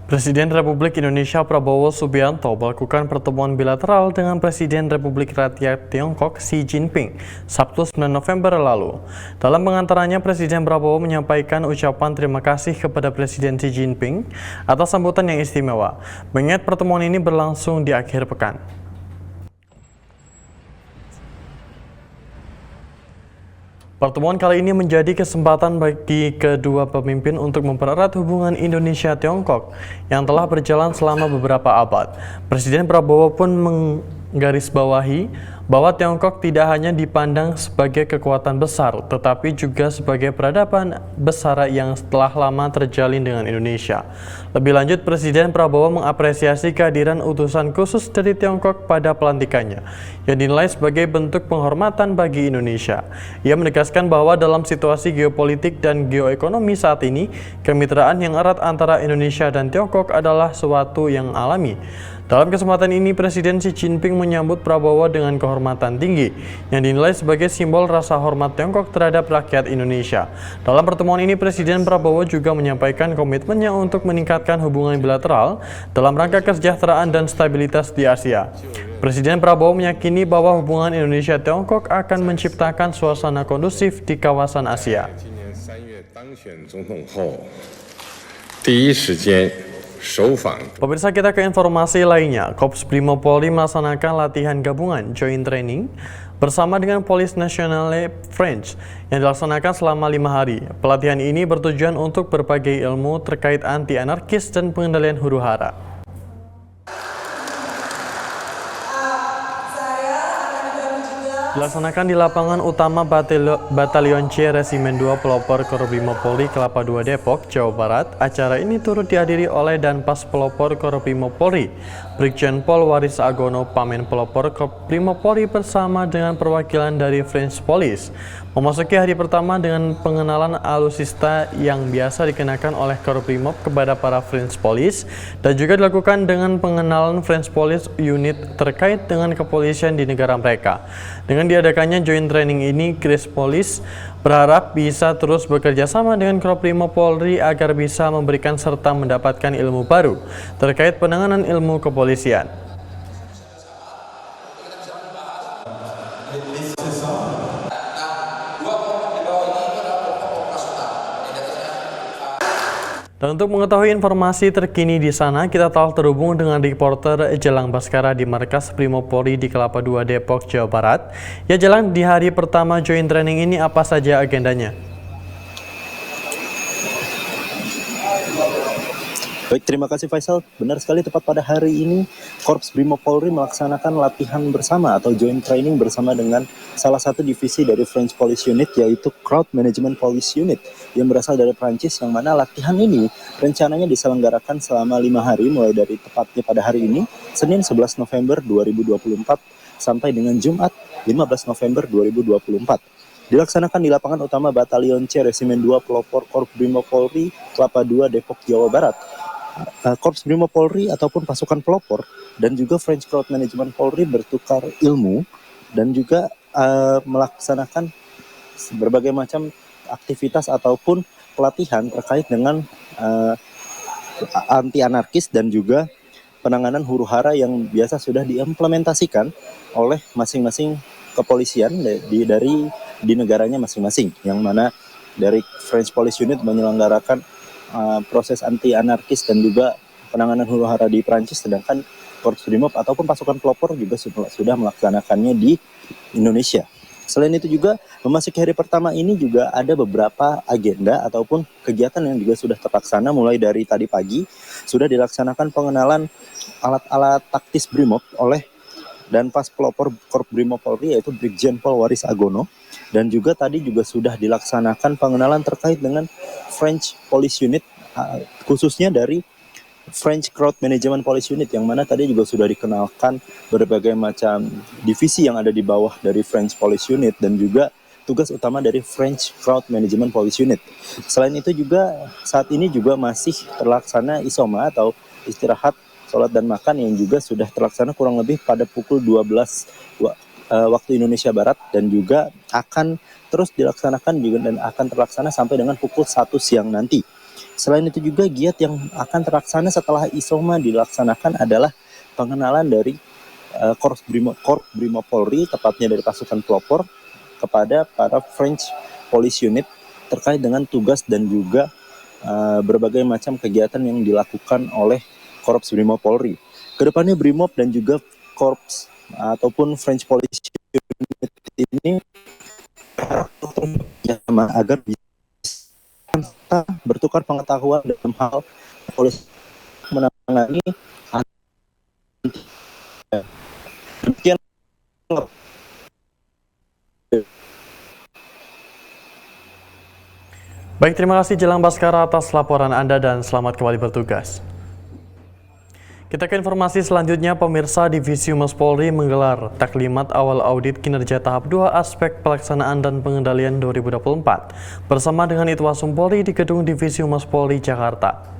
Presiden Republik Indonesia Prabowo Subianto melakukan pertemuan bilateral dengan Presiden Republik Rakyat Tiongkok Xi Jinping Sabtu 9 November lalu. Dalam pengantarannya, Presiden Prabowo menyampaikan ucapan terima kasih kepada Presiden Xi Jinping atas sambutan yang istimewa. Mengingat pertemuan ini berlangsung di akhir pekan. Pertemuan kali ini menjadi kesempatan bagi kedua pemimpin untuk mempererat hubungan Indonesia-Tiongkok yang telah berjalan selama beberapa abad. Presiden Prabowo pun menggarisbawahi bahwa Tiongkok tidak hanya dipandang sebagai kekuatan besar, tetapi juga sebagai peradaban besar yang telah lama terjalin dengan Indonesia. Lebih lanjut, Presiden Prabowo mengapresiasi kehadiran utusan khusus dari Tiongkok pada pelantikannya, yang dinilai sebagai bentuk penghormatan bagi Indonesia. Ia menegaskan bahwa dalam situasi geopolitik dan geoekonomi saat ini, kemitraan yang erat antara Indonesia dan Tiongkok adalah suatu yang alami. Dalam kesempatan ini, Presiden Xi Jinping menyambut Prabowo dengan kehormatan tinggi yang dinilai sebagai simbol rasa hormat Tiongkok terhadap rakyat Indonesia. Dalam pertemuan ini, Presiden Prabowo juga menyampaikan komitmennya untuk meningkatkan hubungan bilateral dalam rangka kesejahteraan dan stabilitas di Asia. Presiden Prabowo meyakini bahwa hubungan Indonesia-Tiongkok akan menciptakan suasana kondusif di kawasan Asia. Pemirsa, kita ke informasi lainnya. Korps Brimob Polri melaksanakan latihan gabungan joint training bersama dengan Police Nationale French yang dilaksanakan selama 5 hari. Pelatihan ini bertujuan untuk berbagai ilmu terkait anti-anarkis dan pengendalian huru-hara. Dilaksanakan di lapangan utama Batalion C Resimen 2 Pelopor Korbrimop Polri Kelapa II Depok, Jawa Barat. Acara ini turut dihadiri oleh Danpas Pelopor Korbrimop Polri, Brigjen Pol Waris Agono, Pamen Pelopor Korbrimop Polri bersama dengan perwakilan dari French Police. Memasuki hari pertama dengan pengenalan alusista yang biasa dikenakan oleh Korbrimop kepada para French Police dan juga dilakukan dengan pengenalan French Police unit terkait dengan kepolisian di negara mereka. Dengan diadakannya joint training ini, Chris Police berharap bisa terus bekerja sama dengan Korbrimop Polri agar bisa memberikan serta mendapatkan ilmu baru terkait penanganan ilmu kepolisian. Dan untuk mengetahui informasi terkini di sana, kita telah terhubung dengan reporter Jelang Baskara di Markas Brimob Polri di Kelapa II Depok, Jawa Barat. Ya Jelang, di hari pertama joint training ini apa saja agendanya? Baik, terima kasih Faisal. Benar sekali, tepat pada hari ini Korps Brimob Polri melaksanakan latihan bersama atau joint training bersama dengan salah satu divisi dari French Police Unit, yaitu Crowd Management Police Unit yang berasal dari Prancis, yang mana latihan ini rencananya diselenggarakan selama 5 hari mulai dari tepatnya pada hari ini Senin 11 November 2024 sampai dengan Jumat 15 November 2024. Dilaksanakan di lapangan utama Batalion C Resimen 2 Pelopor Korps Brimob Polri Kelapa II Depok, Jawa Barat. Korps Brimob Polri ataupun pasukan pelopor dan juga French Crowd Management Polri bertukar ilmu dan juga melaksanakan berbagai macam aktivitas ataupun pelatihan terkait dengan anti-anarkis dan juga penanganan huru-hara yang biasa sudah diimplementasikan oleh masing-masing kepolisian di negaranya masing-masing, yang mana dari French Police Unit menyelenggarakan proses anti-anarkis dan juga penanganan huru-hara di Prancis, sedangkan Korps Brimob ataupun pasukan pelopor juga sudah melaksanakannya di Indonesia. Selain itu juga, memasuki hari pertama ini juga ada beberapa agenda ataupun kegiatan yang juga sudah terlaksana. Mulai dari tadi pagi sudah dilaksanakan pengenalan alat-alat taktis Brimob oleh Danpas Pelopor Korps Brimob Polri, yaitu Brigjen Pol Waris Agono. Dan juga tadi juga sudah dilaksanakan pengenalan terkait dengan French Police Unit, khususnya dari French Crowd Management Police Unit, yang mana tadi juga sudah dikenalkan berbagai macam divisi yang ada di bawah dari French Police Unit dan juga tugas utama dari French Crowd Management Police Unit. Selain itu juga saat ini juga masih terlaksana isoma atau istirahat, sholat dan makan, yang juga sudah terlaksana kurang lebih pada pukul 12 waktu Indonesia Barat, dan juga akan terus dilaksanakan juga dan akan terlaksana sampai dengan pukul 1 siang nanti. Selain itu juga giat yang akan terlaksana setelah Isoma dilaksanakan adalah pengenalan dari Korps Brimob Polri, tepatnya dari pasukan pelopor, kepada para French Police Unit terkait dengan tugas dan juga berbagai macam kegiatan yang dilakukan oleh Korps Brimob Polri. Kedepannya Brimob dan juga Korps ataupun French Police Unit ini agar bisa bertukar pengetahuan dalam hal polisi menangani demikian. Baik, terima kasih Jelang Baskara atas laporan Anda dan selamat kembali bertugas. Kita ke informasi selanjutnya, pemirsa. Divisi Humas Polri menggelar taklimat awal audit kinerja tahap 2 aspek pelaksanaan dan pengendalian 2024 bersama dengan Itwasum Polri di Gedung Divisi Humas Polri, Jakarta.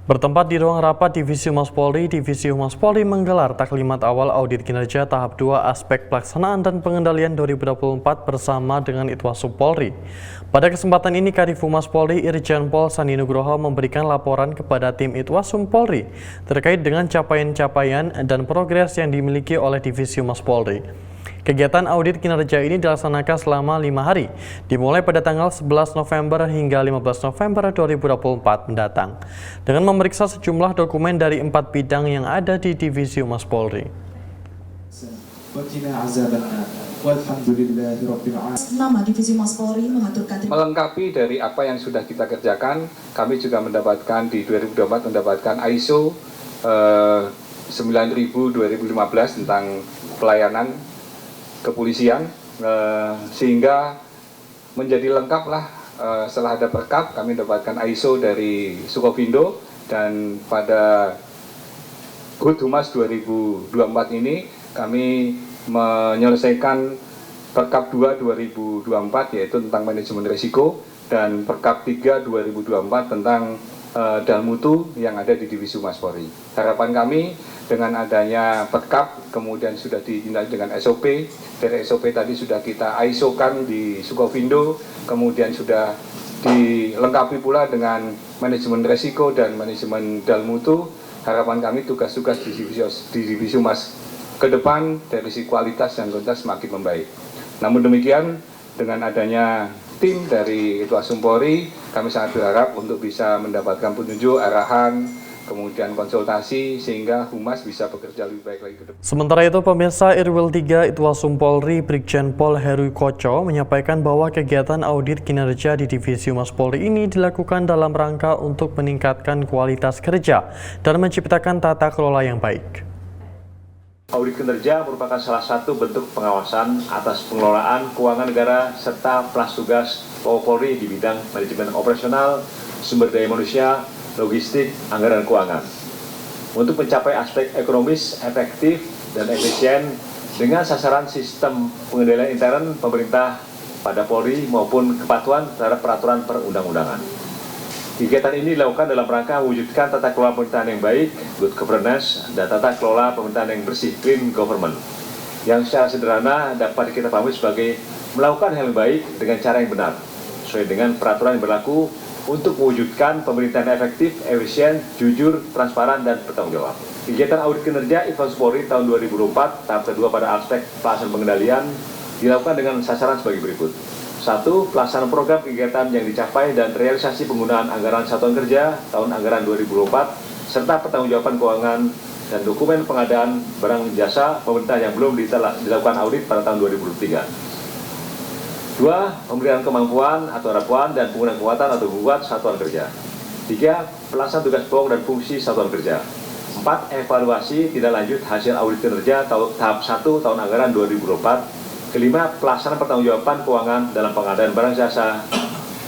Bertempat di ruang rapat Divisi Humas Polri menggelar taklimat awal audit kinerja tahap 2 aspek pelaksanaan dan pengendalian 2024 bersama dengan Itwasum Polri. Pada kesempatan ini, Kadif Humas Polri Irjen Pol Sandi Nugroho memberikan laporan kepada tim Itwasum Polri terkait dengan capaian-capaian dan progres yang dimiliki oleh Divisi Humas Polri. Kegiatan audit kinerja ini dilaksanakan selama 5 hari, dimulai pada tanggal 11 November hingga 15 November 2024 mendatang, dengan memeriksa sejumlah dokumen dari 4 bidang yang ada di Divisi Humas Polri. Nama Divisi Humas Polri mengaturkan melengkapi dari apa yang sudah kita kerjakan. Kami juga mendapatkan di 2024 mendapatkan ISO 9000/2015 tentang pelayanan kepolisian, sehingga menjadi lengkap lah. Setelah ada perkap, kami mendapatkan ISO dari Sukovindo, dan pada HUT Humas 2024 ini kami menyelesaikan perkap 2 2024 yaitu tentang manajemen risiko, dan perkap 3 2024 tentang dalmutu yang ada di Divisi Humas Polri. Harapan kami dengan adanya perkap, kemudian sudah ditindak dengan SOP, dari SOP tadi sudah kita ISO-kan di Sukovindo, kemudian sudah dilengkapi pula dengan manajemen risiko dan manajemen dalmutu. Harapan kami tugas-tugas di Divisi Humas ke depan dari sisi kualitas dan kuantitas semakin membaik. Namun demikian, dengan adanya tim dari Itwasum Polri, kami sangat berharap untuk bisa mendapatkan petunjuk, arahan, kemudian konsultasi, sehingga Humas bisa bekerja lebih baik lagi ke depan. Sementara itu, pemirsa, Irwil 3 Itwasum Polri Brigjen Pol Heru Koco menyampaikan bahwa kegiatan audit kinerja di Divisi Humas Polri ini dilakukan dalam rangka untuk meningkatkan kualitas kerja dan menciptakan tata kelola yang baik. Audit kinerja merupakan salah satu bentuk pengawasan atas pengelolaan keuangan negara serta pelas tugas Polri di bidang manajemen operasional, sumber daya manusia, logistik, anggaran keuangan. Untuk mencapai aspek ekonomis, efektif, dan efisien dengan sasaran sistem pengendalian intern pemerintah pada Polri maupun kepatuhan terhadap peraturan perundang-undangan. Kegiatan ini dilakukan dalam rangka mewujudkan tata kelola pemerintahan yang baik, good governance, dan tata kelola pemerintahan yang bersih, clean government, yang secara sederhana dapat kita pahami sebagai melakukan hal yang baik dengan cara yang benar, sesuai dengan peraturan yang berlaku untuk mewujudkan pemerintahan efektif, efisien, jujur, transparan, dan bertanggung jawab. Kegiatan audit kinerja Itwasum Polri tahun 2024 tahap kedua pada aspek pelaksanaan pengendalian dilakukan dengan sasaran sebagai berikut. 1. Pelaksanaan program kegiatan yang dicapai dan realisasi penggunaan anggaran satuan kerja tahun anggaran 2024 serta pertanggungjawaban keuangan dan dokumen pengadaan barang jasa pemerintah yang belum dilakukan audit pada tahun 2023. 2. Pemberian kemampuan atau harapan dan penggunaan kekuatan atau buat satuan kerja. 3. Pelaksanaan tugas pokok dan fungsi satuan kerja. 4. Evaluasi tidak lanjut hasil audit kinerja tahap 1 tahun anggaran 2024. Kelima, pelaksanaan pertanggungjawaban keuangan dalam pengadaan barang jasa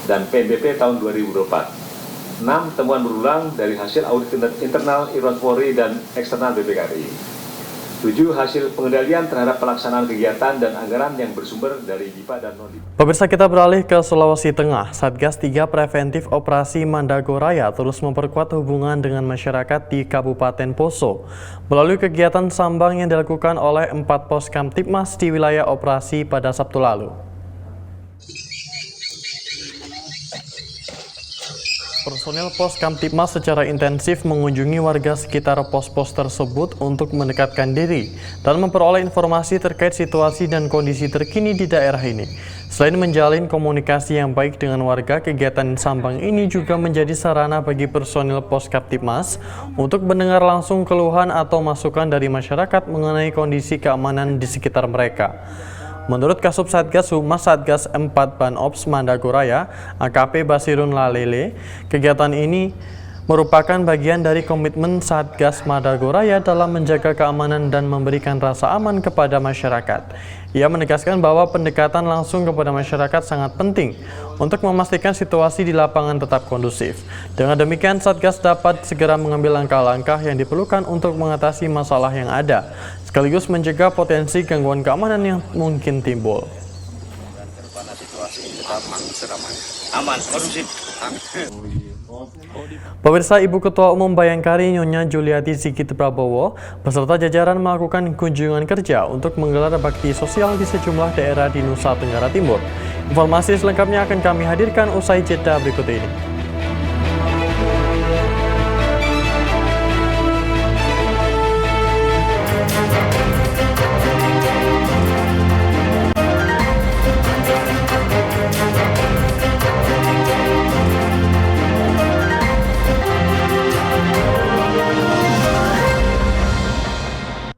dan PNBP tahun 2024. 6. Temuan berulang dari hasil audit internal Itwasum Polri dan eksternal BPKRI. 7. Hasil pengendalian terhadap pelaksanaan kegiatan dan anggaran yang bersumber dari DIPA dan non-DIPA. Pemirsa, kita beralih ke Sulawesi Tengah. Satgas 3 Preventif Operasi Mandagoraya terus memperkuat hubungan dengan masyarakat di Kabupaten Poso melalui kegiatan sambang yang dilakukan oleh 4 pos Kamtibmas di wilayah operasi pada Sabtu lalu. Personil Pos Kamtipmas secara intensif mengunjungi warga sekitar pos-pos tersebut untuk mendekatkan diri dan memperoleh informasi terkait situasi dan kondisi terkini di daerah ini. Selain menjalin komunikasi yang baik dengan warga, kegiatan Sambang ini juga menjadi sarana bagi personil Pos Kamtipmas untuk mendengar langsung keluhan atau masukan dari masyarakat mengenai kondisi keamanan di sekitar mereka. Menurut Kasub Satgas Humas Satgas 4 Banops Madagoraya, AKP Basirun Lalele, kegiatan ini merupakan bagian dari komitmen Satgas Madagoraya dalam menjaga keamanan dan memberikan rasa aman kepada masyarakat. Ia menegaskan bahwa pendekatan langsung kepada masyarakat sangat penting untuk memastikan situasi di lapangan tetap kondusif. Dengan demikian, Satgas dapat segera mengambil langkah-langkah yang diperlukan untuk mengatasi masalah yang ada, sekaligus mencegah potensi gangguan keamanan yang mungkin timbul. Aman, kondusif. Pemirsa, Ibu Ketua Umum Bayangkari Nyonya Juliati Sigit Prabowo beserta jajaran melakukan kunjungan kerja untuk menggelar bakti sosial di sejumlah daerah di Nusa Tenggara Timur. Informasi selengkapnya akan kami hadirkan usai jeda berikut ini.